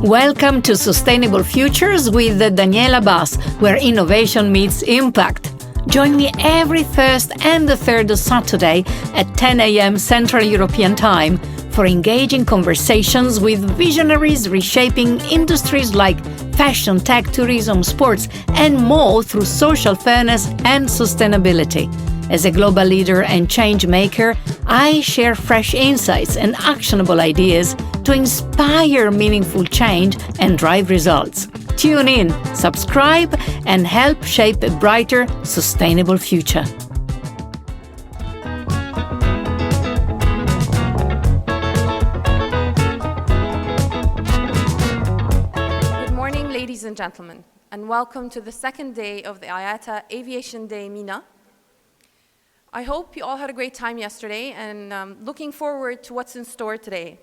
Welcome to Sustainable Futures with Daniela Bas, where innovation meets impact. Join me every first and the third Saturday at 10 a.m. Central European Time for engaging conversations with visionaries reshaping industries like fashion, tech, tourism, sports, and more through social fairness and sustainability. As a global leader and change maker, I share fresh insights and actionable ideas to inspire meaningful change and drive results. Tune in, subscribe, and help shape a brighter, sustainable future. Good morning, ladies and gentlemen, and welcome to the second day of the IATA Aviation Day Mena. I hope you all had a great time yesterday and looking forward to what's in store today.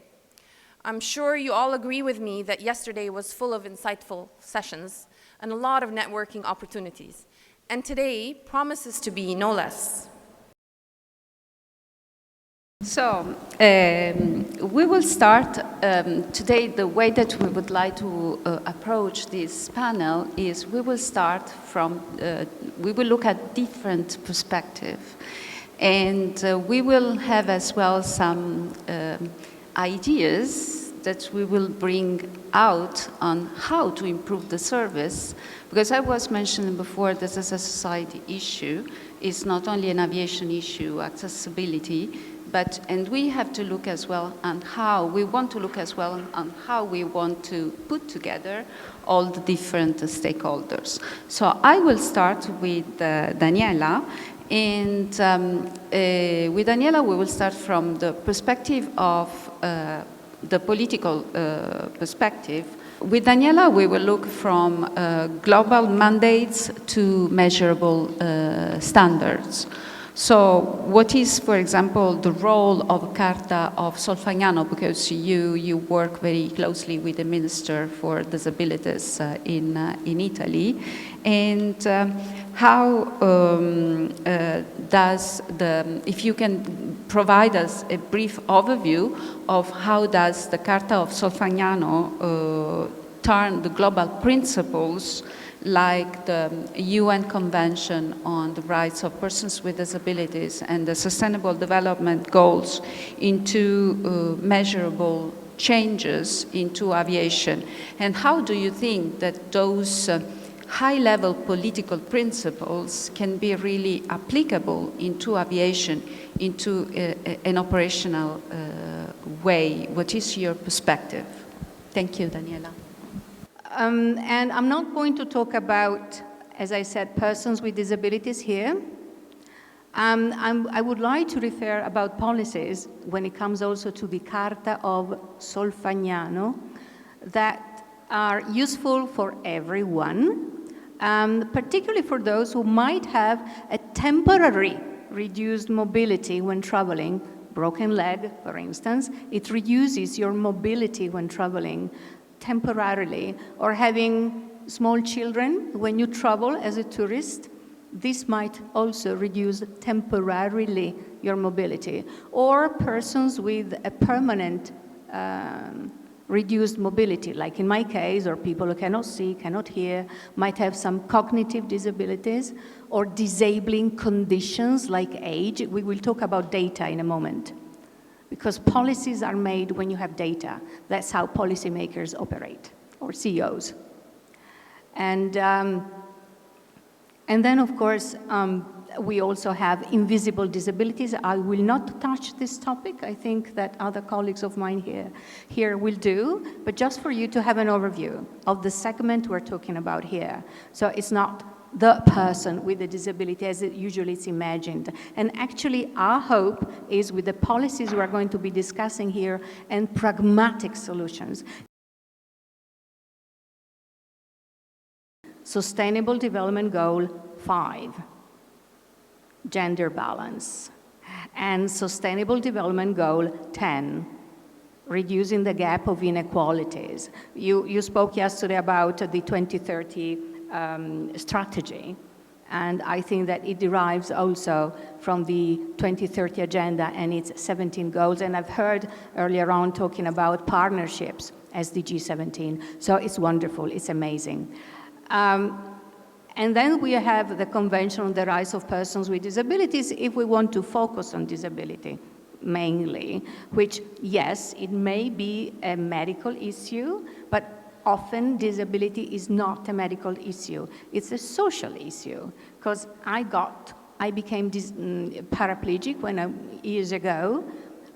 I'm sure you all agree with me that yesterday was full of insightful sessions and a lot of networking opportunities. And today promises to be no less. So, we will start today. The way that we would like to approach this panel is we will start from, we will look at different perspectives. And we will have as well some ideas that we will bring out on how to improve the service. Because I was mentioning before, this is a society issue. It's not only an aviation issue, accessibility, and we have to look as well on how we want to look as well on how we want to put together all the different stakeholders. So I will start with Daniela. And with Daniela, we will start from the perspective of the political perspective. With Daniela, we will look from global mandates to measurable standards. So what is, for example, the role of Carta of Solfagnano, because you work very closely with the Minister for Disabilities in Italy, and how does if you can provide us a brief overview of how does the Carta of Solfagnano turn the global principles like the UN Convention on the Rights of Persons with Disabilities and the Sustainable Development Goals into measurable changes into aviation. And how do you think that those high-level political principles can be really applicable into aviation, into an operational way? What is your perspective? Thank you, Daniela. And I'm not going to talk about, as I said, persons with disabilities here. I would like to refer about policies when it comes also to the Carta of Solfagnano that are useful for everyone, particularly for those who might have a temporary reduced mobility when traveling. Broken leg, for instance, it reduces your mobility when traveling temporarily, or having small children when you travel as a tourist, this might also reduce temporarily your mobility. Or persons with a permanent reduced mobility, like in my case, or people who cannot see, cannot hear, might have some cognitive disabilities, or disabling conditions like age. We will talk about data in a moment. Because policies are made when you have data. That's how policymakers operate, or CEOs. And then, of course, we also have invisible disabilities. I will not touch this topic. I think that other colleagues of mine here will do. But just for you to have an overview of the segment we're talking about here. So it's not the person with a disability as it usually is imagined. And actually our hope is with the policies we're going to be discussing here and pragmatic solutions. Sustainable Development Goal 5, gender balance, and Sustainable Development Goal 10, reducing the gap of inequalities. You spoke yesterday about the 2030 strategy, And I think that it derives also from the 2030 Agenda and its 17 goals. And I've heard earlier on talking about partnerships, SDG 17. So it's wonderful, it's amazing. And then we have the Convention on the Rights of Persons with Disabilities, if we want to focus on disability mainly, which, yes, it may be a medical issue, but often disability is not a medical issue. It's a social issue, because I became paraplegic years ago,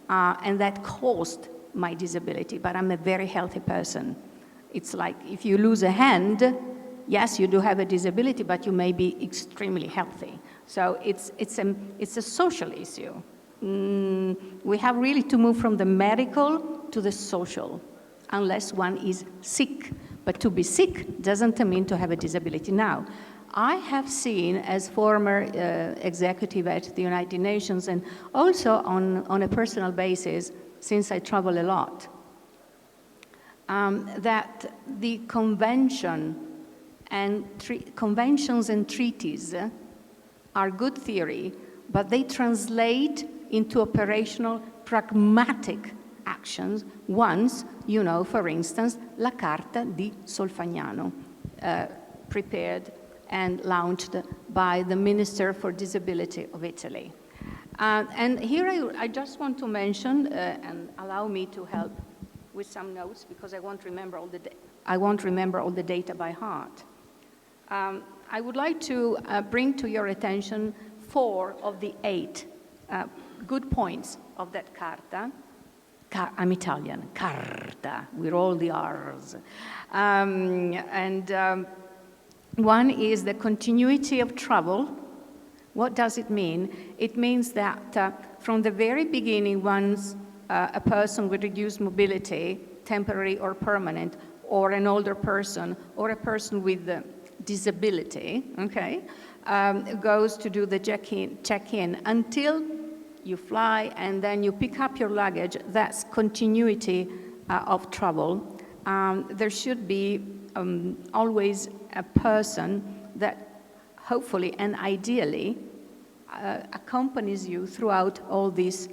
and that caused my disability, but I'm a very healthy person. It's like if you lose a hand, yes, you do have a disability, but you may be extremely healthy. So it's a social issue. We have really to move from the medical to the social, unless one is sick. But to be sick doesn't mean to have a disability. Now, I have seen, as former executive at the United Nations, and also on a personal basis, since I travel a lot, that the conventions and treaties are good theory, but they translate into operational, pragmatic actions once, for instance, la Carta di Solfagnano, prepared and launched by the Minister for Disability of Italy. And here I just want to mention, and allow me to help with some notes, because I won't remember all the data by heart. I would like to bring to your attention 4 of the 8 good points of that Carta. I'm Italian, Carta, with all the R's. One is the continuity of travel. What does it mean? It means that from the very beginning, once a person with reduced mobility, temporary or permanent, or an older person, or a person with disability, okay, goes to do the check-in until you fly, and then you pick up your luggage. That's continuity of travel. There should be always a person that hopefully and ideally accompanies you throughout all this.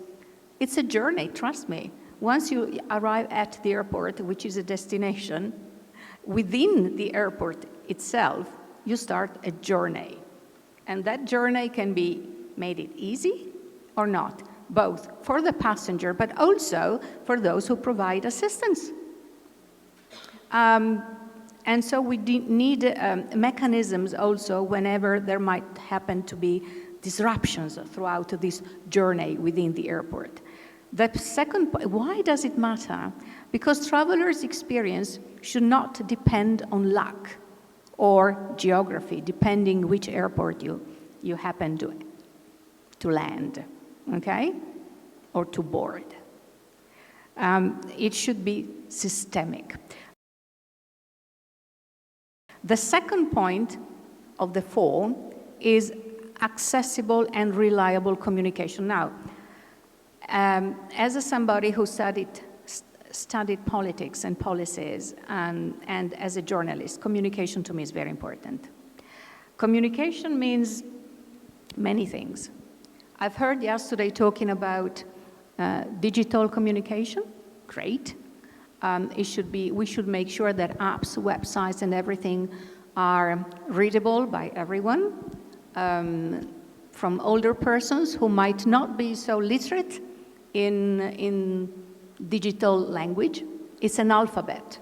It's a journey, trust me. Once you arrive at the airport, which is a destination, within the airport itself, you start a journey. And that journey can be made it easy or not, both for the passenger, but also for those who provide assistance. And so we need mechanisms also whenever there might happen to be disruptions throughout this journey within the airport. The second point, why does it matter? Because travelers' experience should not depend on luck or geography, depending which airport you happen to land, okay? Or to board. It should be systemic. The second point of the 4 is accessible and reliable communication. Now, as somebody who studied politics and policies and as a journalist, communication to me is very important. Communication means many things. I've heard yesterday talking about digital communication. Great. We should make sure that apps, websites, and everything are readable by everyone, from older persons who might not be so literate in digital language. It's an alphabet,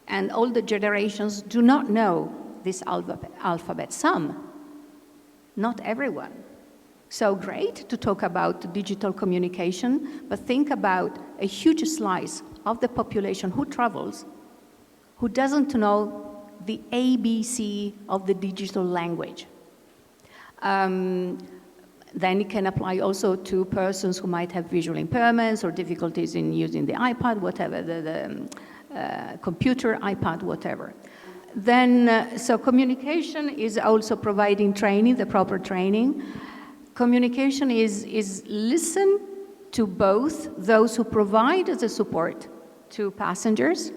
and older generations do not know this alphabet. Some, not everyone. So great to talk about digital communication, but think about a huge slice of the population who travels, who doesn't know the ABC of the digital language. Then it can apply also to persons who might have visual impairments or difficulties in using the iPad, whatever, the computer, iPad, whatever. Then, so communication is also providing training, the proper training. Communication is listen to both those who provide the support to passengers,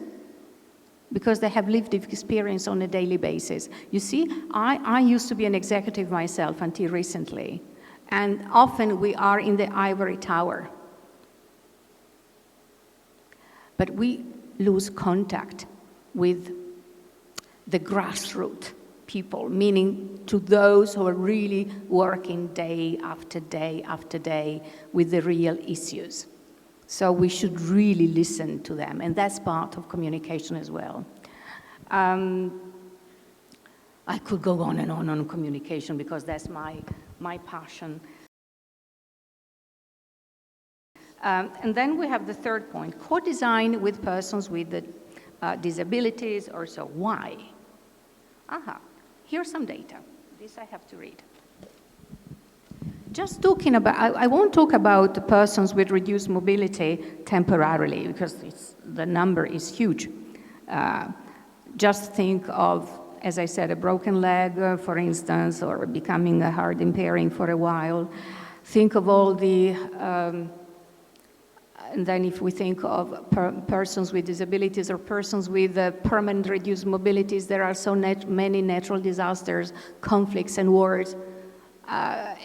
because they have lived experience on a daily basis. You see, I used to be an executive myself until recently, and often we are in the ivory tower. But we lose contact with the grassroots people, meaning to those who are really working day after day after day with the real issues. So we should really listen to them, and that's part of communication as well. I could go on and on communication because that's my passion. And then we have the third point, co-design with persons with disabilities or so. Why? Here's some data. This I have to read. Just talking about, I won't talk about persons with reduced mobility temporarily because the number is huge. Just think of, as I said, a broken leg, for instance, or becoming a hard impairing for a while. Think of all the, and then if we think of persons with disabilities or persons with permanent reduced mobilities, there are so many natural disasters, conflicts, and wars.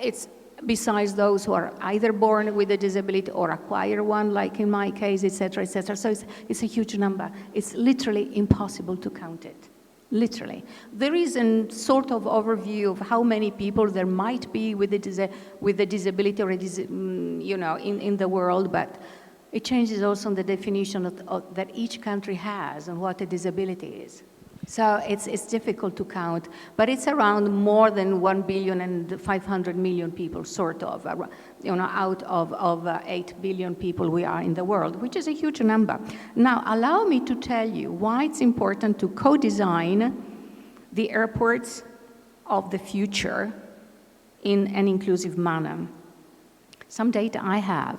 It's besides those who are either born with a disability or acquire one, like in my case, et cetera, et cetera. So it's a huge number. It's literally impossible to count it, literally. There is a sort of overview of how many people there might be with a disability or in the world, but it changes also on the definition that each country has and what a disability is. So it's difficult to count, but it's around more than 1,500,000,000 people, sort of, out of 8 billion people we are in the world, which is a huge number. Now, allow me to tell you why it's important to co-design the airports of the future in an inclusive manner. Some data I have.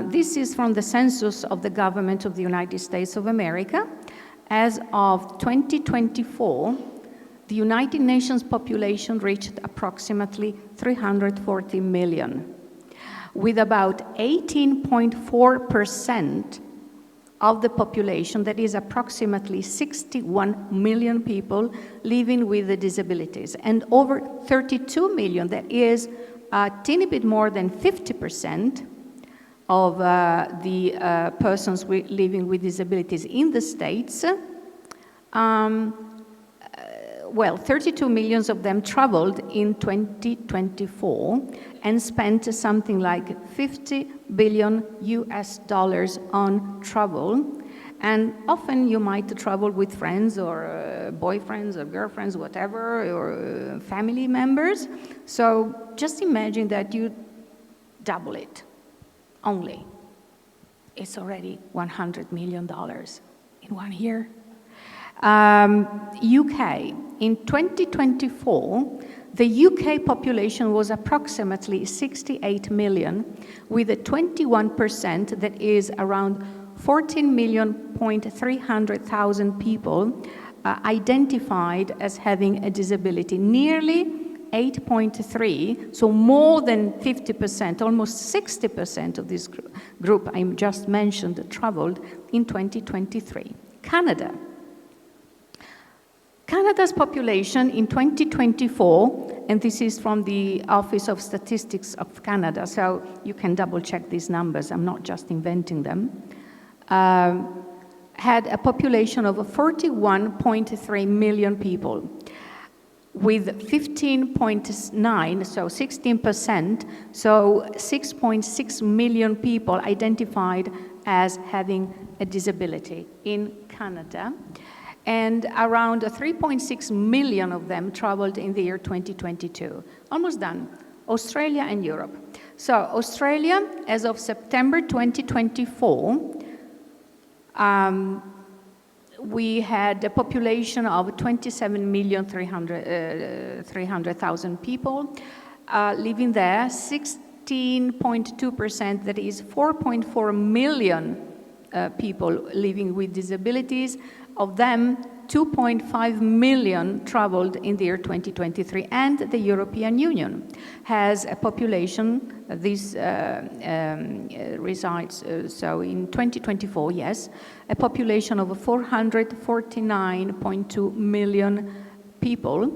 This is from the census of the government of the United States of America. As of 2024, the United Nations population reached approximately 340 million, with about 18.4% of the population, that is approximately 61 million people, living with the disabilities, and over 32 million, that is a teeny bit more than 50%, of the persons living with disabilities in the States. 32 million of them traveled in 2024 and spent something like $50 billion on travel. And often you might travel with friends or boyfriends or girlfriends, whatever, or family members. So just imagine that you double it. Only. It's already $100 million in 1 year. UK, in 2024, the UK population was approximately 68 million, with a 21%, that is around 14,300,000 people identified as having a disability. Nearly 8.3, so more than 50%, almost 60% of this group I just mentioned traveled in 2023. Canada's population in 2024, and this is from the Office of Statistics of Canada, so you can double check these numbers, I'm not just inventing them, had a population of 41.3 million people, with 15.9, so 16%, so 6.6 million people identified as having a disability in Canada, and around 3.6 million of them traveled in the year 2022. Almost done. Australia and Europe. So Australia, as of September 2024, we had a population of 27,300,000 people living there, 16.2%, that is 4.4 million people living with disabilities, of them, 2.5 million traveled in the year 2023, and the European Union has a population, this resides, so in 2024, yes, a population of 449.2 million people,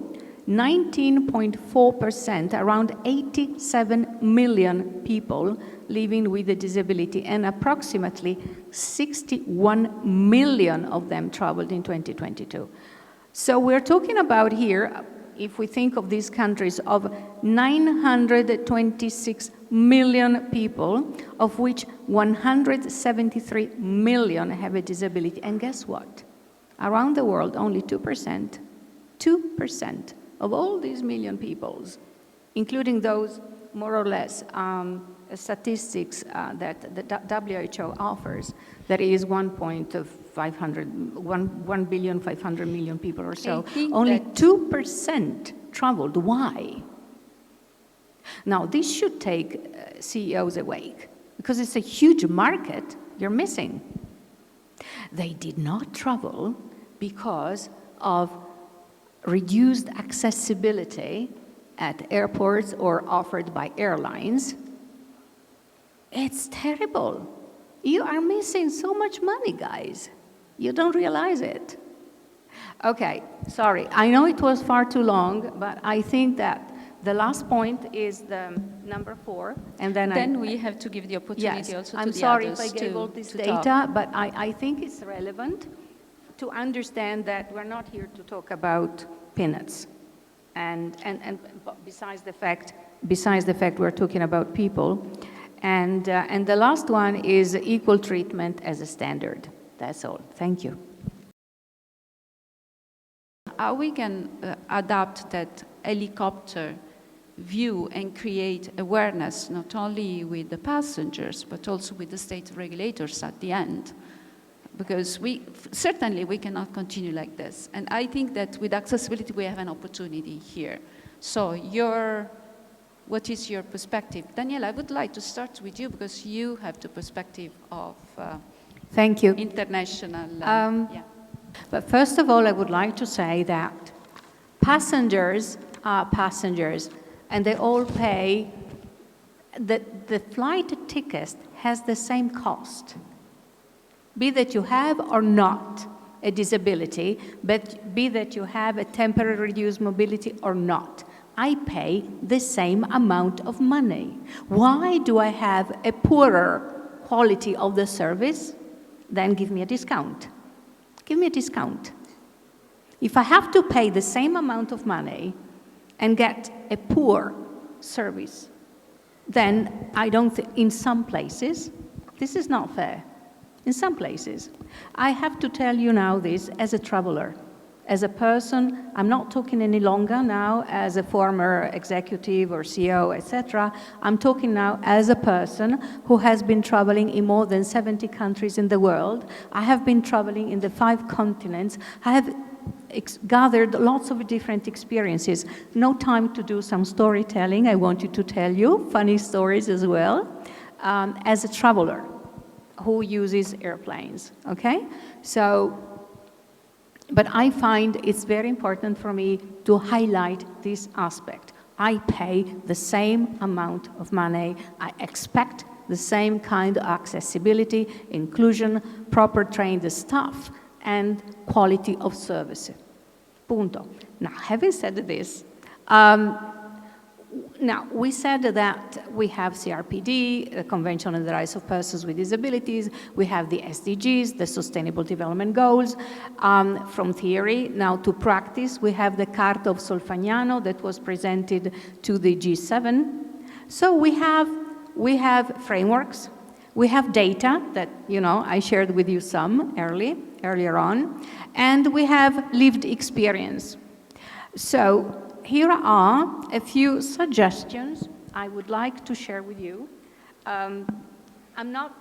19.4%, around 87 million people living with a disability, and approximately 61 million of them traveled in 2022. So we're talking about here, if we think of these countries, of 926 million people, of which 173 million have a disability. And guess what? Around the world, only 2% of all these million peoples, including those more or less statistics that the WHO offers, that is 1,500,000,000 people or so, only 2% traveled. Why? Now, this should take CEOs awake, because it's a huge market you're missing. They did not travel because of reduced accessibility at airports or offered by airlines. It's terrible. You are missing so much money, guys. You don't realize it. Okay, sorry. I know it was far too long, but I think that the last point is the number 4, and then we have to give the opportunity also to I'm the sorry others if I gave all this data, talk. but I think it's relevant to understand that we're not here to talk about peanuts. And besides the fact we're talking about people. And the last one is equal treatment as a standard. That's all. Thank you. How we can adapt that helicopter view and create awareness, not only with the passengers, but also with the state regulators at the end. Because certainly we cannot continue like this. And I think that with accessibility, we have an opportunity here. So what is your perspective? Daniela, I would like to start with you, because you have the perspective of Thank you. International. But first of all, I would like to say that passengers are passengers, and they all pay, the flight ticket has the same cost. Be that you have or not a disability, but be that you have a temporary reduced mobility or not, I pay the same amount of money. Why do I have a poorer quality of the service? Then give me a discount. Give me a discount. If I have to pay the same amount of money and get a poor service, then I don't think, in some places, this is not fair. In some places. I have to tell you now this as a traveler, as a person. I'm not talking any longer now as a former executive or CEO, etc. I'm talking now as a person who has been traveling in more than 70 countries in the world. I have been traveling in the 5 continents. I have gathered lots of different experiences. No time to do some storytelling. I wanted to tell you funny stories as well, as a traveler who uses airplanes, okay? So, but I find it's very important for me to highlight this aspect. I pay the same amount of money. I expect the same kind of accessibility, inclusion, proper trained staff, and quality of service. Punto. Now, having said this, now, we said that we have CRPD, the Convention on the Rights of Persons with Disabilities. We have the SDGs, the Sustainable Development Goals. From theory now to practice, we have the Carta of Solfagnano that was presented to the G7. So we have frameworks. We have data that, I shared with you some earlier on. And we have lived experience. So here are a few suggestions I would like to share with you. I'm not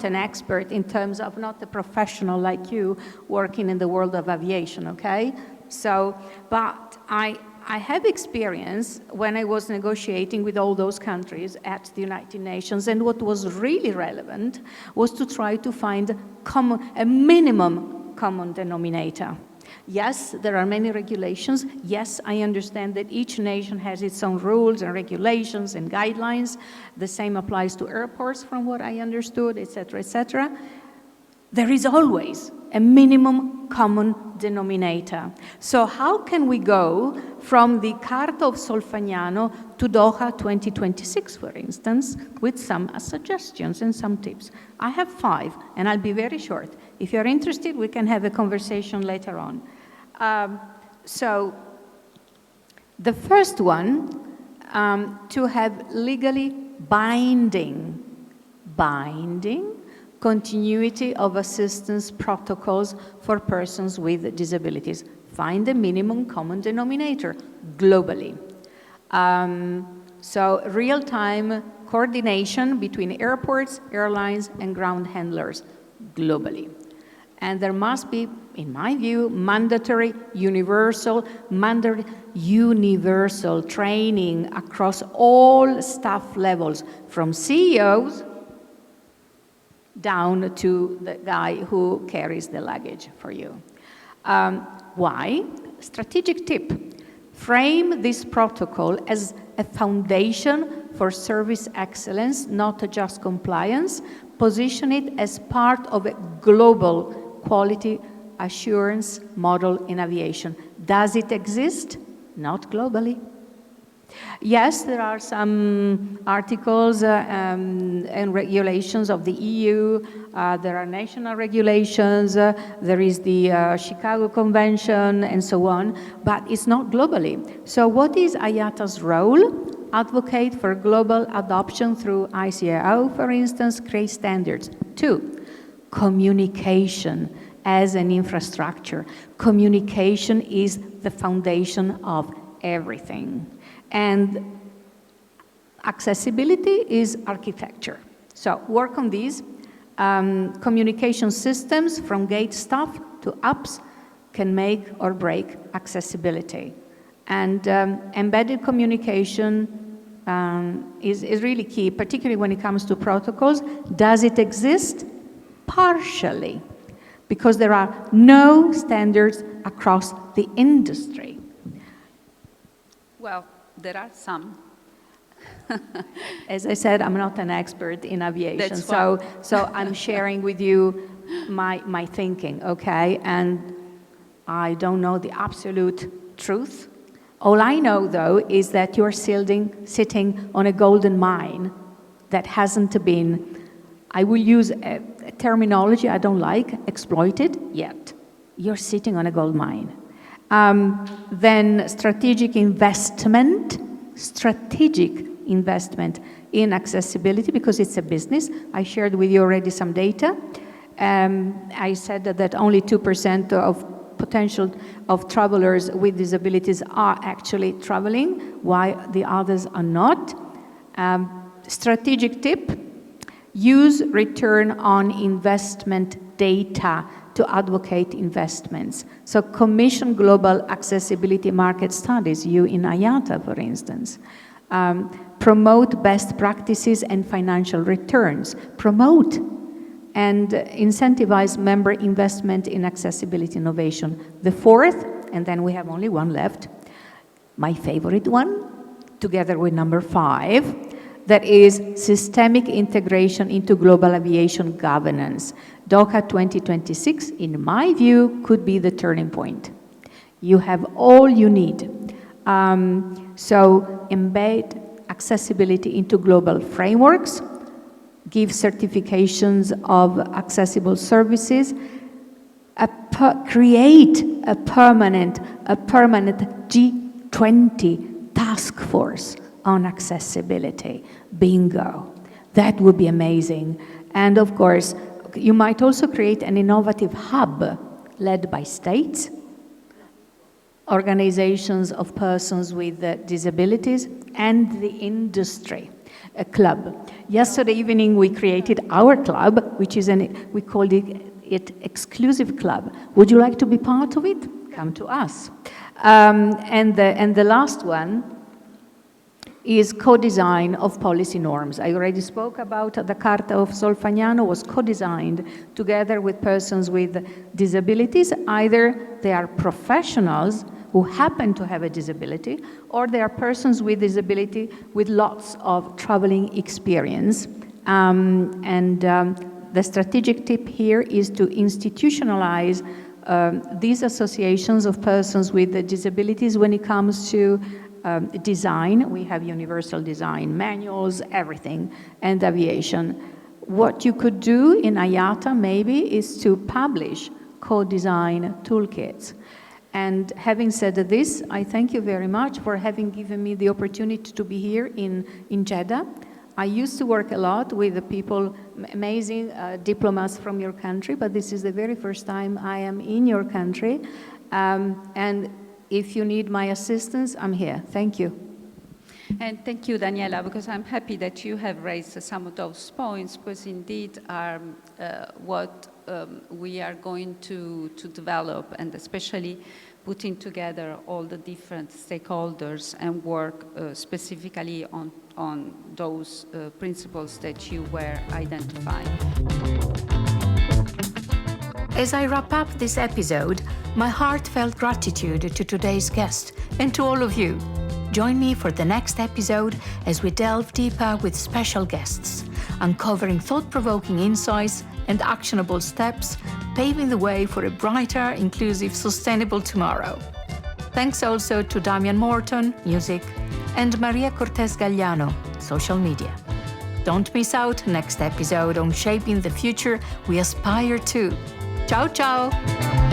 an expert in terms of, not a professional like you working in the world of aviation, okay? So, but I I have experience when I was negotiating with all those countries at the United Nations, and what was really relevant was to try to find a minimum common denominator. Yes, there are many regulations. Yes, I understand that each nation has its own rules and regulations and guidelines. The same applies to airports, from what I understood, etc., etc. There is always a minimum common denominator. So how can we go from the Carta of Solfagnano to Doha 2026, for instance, with some suggestions and some tips? I have 5, and I'll be very short. If you're interested, we can have a conversation later on. So the first one, to have legally binding continuity of assistance protocols for persons with disabilities. Find a minimum common denominator globally. So real-time coordination between airports, airlines, and ground handlers globally. And there must be, in my view, mandatory universal training across all staff levels, from CEOs down to the guy who carries the luggage for you. Why? Strategic tip. Frame this protocol as a foundation for service excellence, not just compliance. Position it as part of a global quality assurance model in aviation. Does it exist? Not globally. Yes, there are some articles and regulations of the EU. There are national regulations. There is the Chicago Convention and so on, but it's not globally. So what is IATA's role? Advocate for global adoption through ICAO, for instance, create standards. 2, communication as an infrastructure. Communication is the foundation of everything. And accessibility is architecture. So work on these. Communication systems from gate staff to apps can make or break accessibility. And embedded communication is really key, particularly when it comes to protocols. Does it exist? Partially, because there are no standards across the industry. Well, there are some. As I said, I'm not an expert in aviation, That's so I'm sharing with you my thinking, okay? And I don't know the absolute truth. All I know, though, is that you're sitting on a golden mine that hasn't been, I will use a terminology I don't like, exploited yet. You're sitting on a gold mine. Then strategic investment in accessibility, because it's a business. I shared with you already some data. I said that only 2% of potential of travelers with disabilities are actually traveling, while the others are not. Strategic tip, use return on investment data to advocate investments. So commission global accessibility market studies, you in IATA, for instance. Promote best practices and financial returns. Promote and incentivize member investment in accessibility innovation. The 4th, and then we have only one left, my favorite one, together with number 5, that is systemic integration into global aviation governance. Doha 2026, in my view, could be the turning point. You have all you need. So embed accessibility into global frameworks, give certifications of accessible services, create a permanent G20 task force on accessibility. Bingo. That would be amazing. And of course, you might also create an innovative hub led by states, organizations of persons with disabilities, and the industry, a club. Yesterday evening, we created our club, which is we called it Exclusive Club. Would you like to be part of it? Come to us. And the last one is co-design of policy norms. I already spoke about the Carta of Solfagnano was co-designed together with persons with disabilities. Either they are professionals who happen to have a disability, or they are persons with disability with lots of traveling experience. The strategic tip here is to institutionalize these associations of persons with disabilities when it comes to design. We have universal design manuals, everything, and aviation. What you could do in IATA maybe is to publish co-design toolkits. And having said this, I thank you very much for having given me the opportunity to be here in Jeddah. I used to work a lot with the people, amazing diplomats from your country, but this is the very first time I am in your country. And if you need my assistance, I'm here. Thank you. And thank you, Daniela, because I'm happy that you have raised some of those points, because indeed are what we are going to develop, and especially putting together all the different stakeholders and work specifically on those principles that you were identifying. As I wrap up this episode, my heartfelt gratitude to today's guest and to all of you. Join me for the next episode as we delve deeper with special guests, uncovering thought-provoking insights and actionable steps, paving the way for a brighter, inclusive, sustainable tomorrow. Thanks also to Damian Morton, music, and Maria Cortez Gagliano, social media. Don't miss out next episode on shaping the future we aspire to. Ciao, ciao!